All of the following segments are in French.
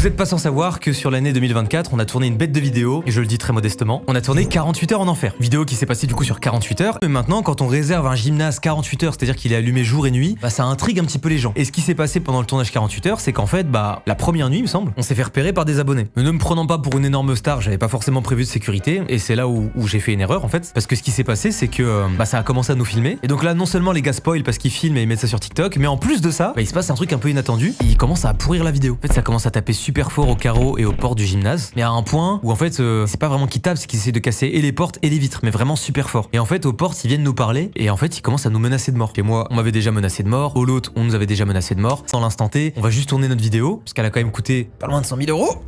Vous êtes pas sans savoir que sur l'année 2024, on a tourné une bête de vidéo, et je le dis très modestement, on a tourné 48 heures en enfer. Vidéo qui s'est passée du coup sur 48 heures, mais maintenant quand on réserve un gymnase 48 heures, c'est-à-dire qu'il est allumé jour et nuit, bah ça intrigue un petit peu les gens. Et ce qui s'est passé pendant le tournage 48 heures, c'est qu'en fait, bah la première nuit, il me semble, on s'est fait repérer par des abonnés. Mais ne me prenant pas pour une énorme star, j'avais pas forcément prévu de sécurité, et c'est là où j'ai fait une erreur en fait, parce que ce qui s'est passé, c'est que bah ça a commencé à nous filmer, et donc là non seulement les gars spoil parce qu'ils filment et ils mettent ça sur TikTok, mais en plus de ça, bah il se passe un truc un peu inattendu, ils commencent à pourrir la vidéo. En fait, ça commence à taper super fort au carreau et aux portes du gymnase, mais à un point où en fait c'est pas vraiment qu'ils tapent, c'est qu'ils essaient de casser et les portes et les vitres, mais vraiment super fort. Et en fait aux portes ils viennent nous parler et en fait ils commencent à nous menacer de mort. Et moi on m'avait déjà menacé de mort, au l'autre on nous avait déjà menacé de mort. Sans l'instant T, on va juste tourner notre vidéo parce qu'elle a quand même coûté pas loin de 100 000 €.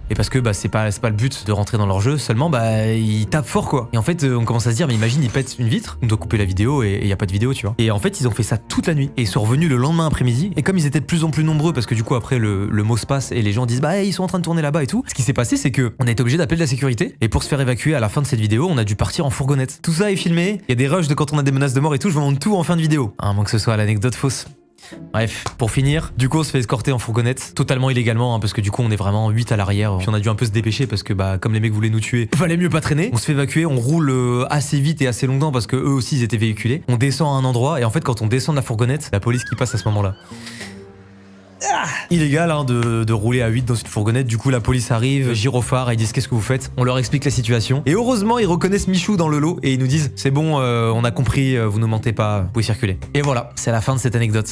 Et parce que bah c'est pas le but de rentrer dans leur jeu, seulement bah ils tapent fort quoi. Et en fait on commence à se dire mais imagine ils pètent une vitre, on doit couper la vidéo et y a pas de vidéo tu vois. Et en fait ils ont fait ça toute la nuit et ils sont revenus le lendemain après-midi et comme ils étaient de plus en plus nombreux parce que du coup après le mot se passe et les gens disent bah ils sont en train de tourner là-bas et tout. Ce qui s'est passé c'est que on a été obligé d'appeler de la sécurité et pour se faire évacuer à la fin de cette vidéo on a dû partir en fourgonnette. Tout ça est filmé, il y a des rushs de quand on a des menaces de mort et tout, je vous montre tout en fin de vidéo. À moins que ce soit l'anecdote fausse. Bref, pour finir, du coup on se fait escorter en fourgonnette, totalement illégalement hein, parce que du coup on est vraiment 8 à l'arrière, puis on a dû un peu se dépêcher parce que bah comme les mecs voulaient nous tuer, fallait mieux pas traîner. On se fait évacuer, on roule assez vite et assez longtemps parce que eux aussi ils étaient véhiculés. On descend à un endroit et en fait quand on descend de la fourgonnette, la police qui passe à ce moment-là. Illégal hein, de rouler à 8 dans une fourgonnette, du coup la police arrive, gyrophare, ils disent qu'est-ce que vous faites, on leur explique la situation et heureusement ils reconnaissent Michou dans le lot et ils nous disent c'est bon on a compris, vous ne mentez pas, vous pouvez circuler. Et voilà, c'est la fin de cette anecdote.